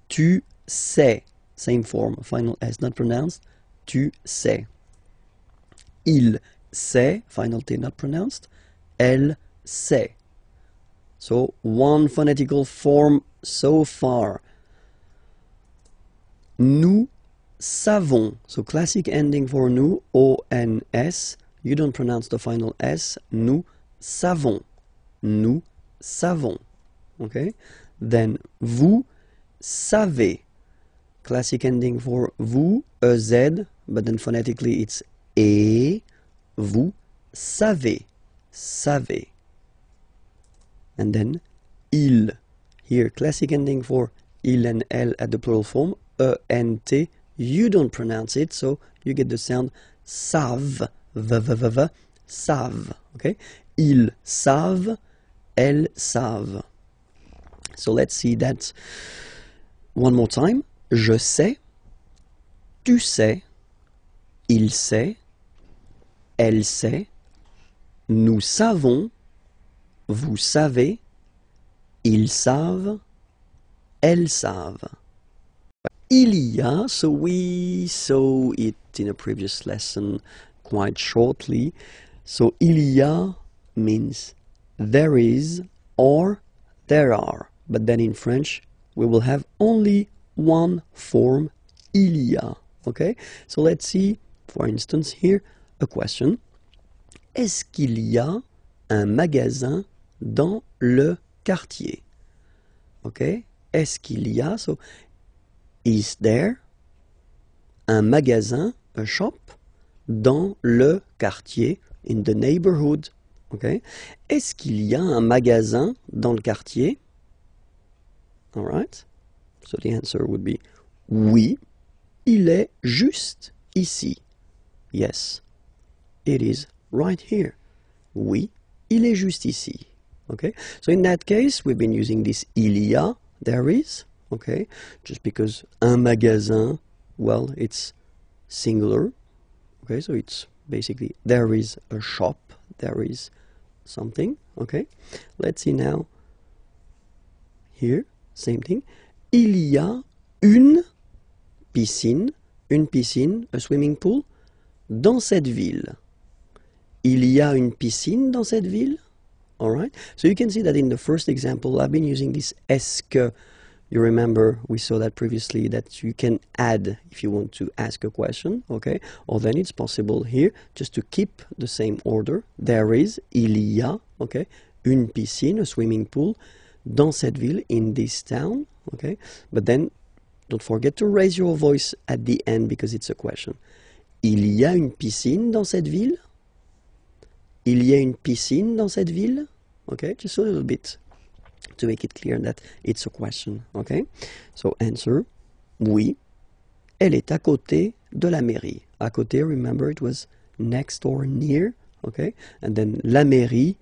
Tu sais, same form, final S not pronounced. Tu sais. Il sait, final T not pronounced. Elle sait. So one phonetical form so far. Nous savons. So classic ending for nous, O-N-S. You don't pronounce the final S. Nous savons. Nous savons. Okay. Then vous savez. Classic ending for vous, E-Z, but then phonetically it's E. Vous savez. Savez. And then il. Here, classic ending for il and elle at the plural form, E-N-T. You don't pronounce it, so you get the sound savent. V-v-v-v, savent. Okay? Ils savent, elles savent. So let's see that one more time. Je sais, tu sais, il sait, elle sait, nous savons, vous savez, ils savent, elles savent. Il y a, so we saw it in a previous lesson quite shortly. So il y a means there is or there are. But then in French, we will have only one form, il y a. Okay? So let's see, for instance, here, a question. Est-ce qu'il y a un magasin dans le quartier? Okay? Est-ce qu'il y a? So, is there un magasin, a shop, dans le quartier, in the neighborhood? Okay? Est-ce qu'il y a un magasin dans le quartier? All right. So the answer would be oui, il est juste ici. Yes, it is right here. Oui, il est juste ici. Okay. So in that case, we've been using this il y a, there is. Okay. Just because un magasin, well, it's singular. Okay. So it's basically there is a shop, there is something. Okay. Let's see now. Here. Same thing. Il y a une piscine, a swimming pool, dans cette ville. Il y a une piscine dans cette ville. All right. So you can see that in the first example, I've been using this est-ce que. You remember we saw that previously that you can add if you want to ask a question, okay? Or then it's possible here just to keep the same order. There is, il y a, okay? Une piscine, a swimming pool, dans cette ville, in this town, okay? But then don't forget to raise your voice at the end because it's a question. Il y a une piscine dans cette ville? Il y a une piscine dans cette ville? Okay, just a little bit to make it clear that it's a question, okay? So answer, oui, elle est à côté de la mairie. À côté, remember it was next or near, okay? And then la mairie,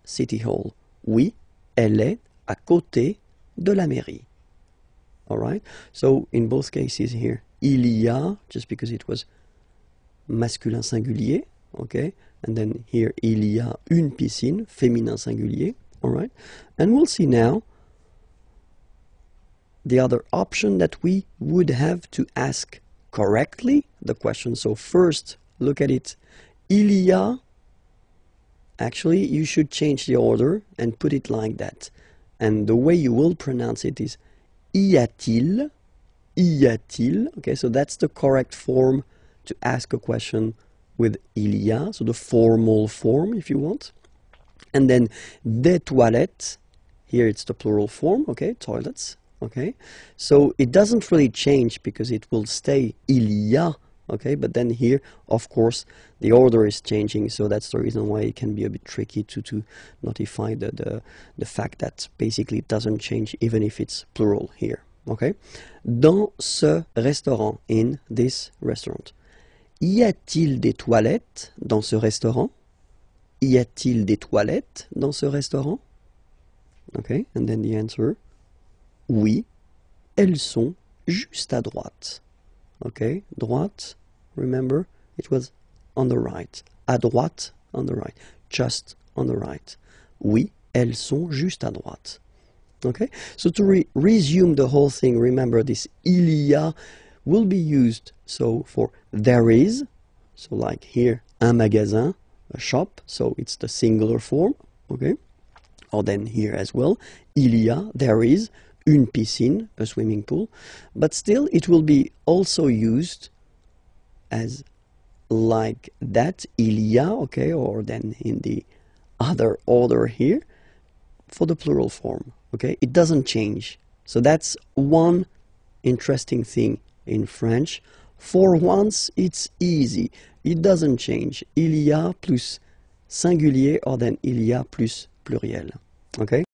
city hall. Oui, elle est à côté de la mairie. All right? So in both cases here, il y a, just because it was masculin singulier, okay? And then here, il y a une piscine, féminin singulier. All right, and we'll see now the other option that we would have to ask correctly the question. So first, look at it. Il y a, actually, you should change the order and put it like that. And the way you will pronounce it is y a-t-il, y a-t-il. Okay, so that's the correct form to ask a question with il y a, so the formal form, if you want. And then des toilettes, here it's the plural form, okay, toilets, okay. So it doesn't really change because it will stay il y a, okay? But then here, of course, the order is changing, so that's the reason why it can be a bit tricky to notify the fact that basically it doesn't change even if it's plural here, okay? Dans ce restaurant, in this restaurant. Y a-t-il des toilettes dans ce restaurant? Y a-t-il des toilettes dans ce restaurant? Okay, and then the answer, oui, elles sont juste à droite. Okay, droite, remember, it was on the right. À droite, on the right. Just on the right. Oui, elles sont juste à droite. Okay, so to resume the whole thing, remember this il y a will be used so for there is, so like here, un magasin, a shop, so it's the singular form, okay? Or then here as well, il y a, there is, une piscine, a swimming pool, but still it will be also used as like that, il y a, okay, or then in the other order here, for the plural form, okay? It doesn't change. So that's one interesting thing in French. For once, it's easy. It doesn't change. Il y a plus singulier or then il y a plus pluriel. Okay?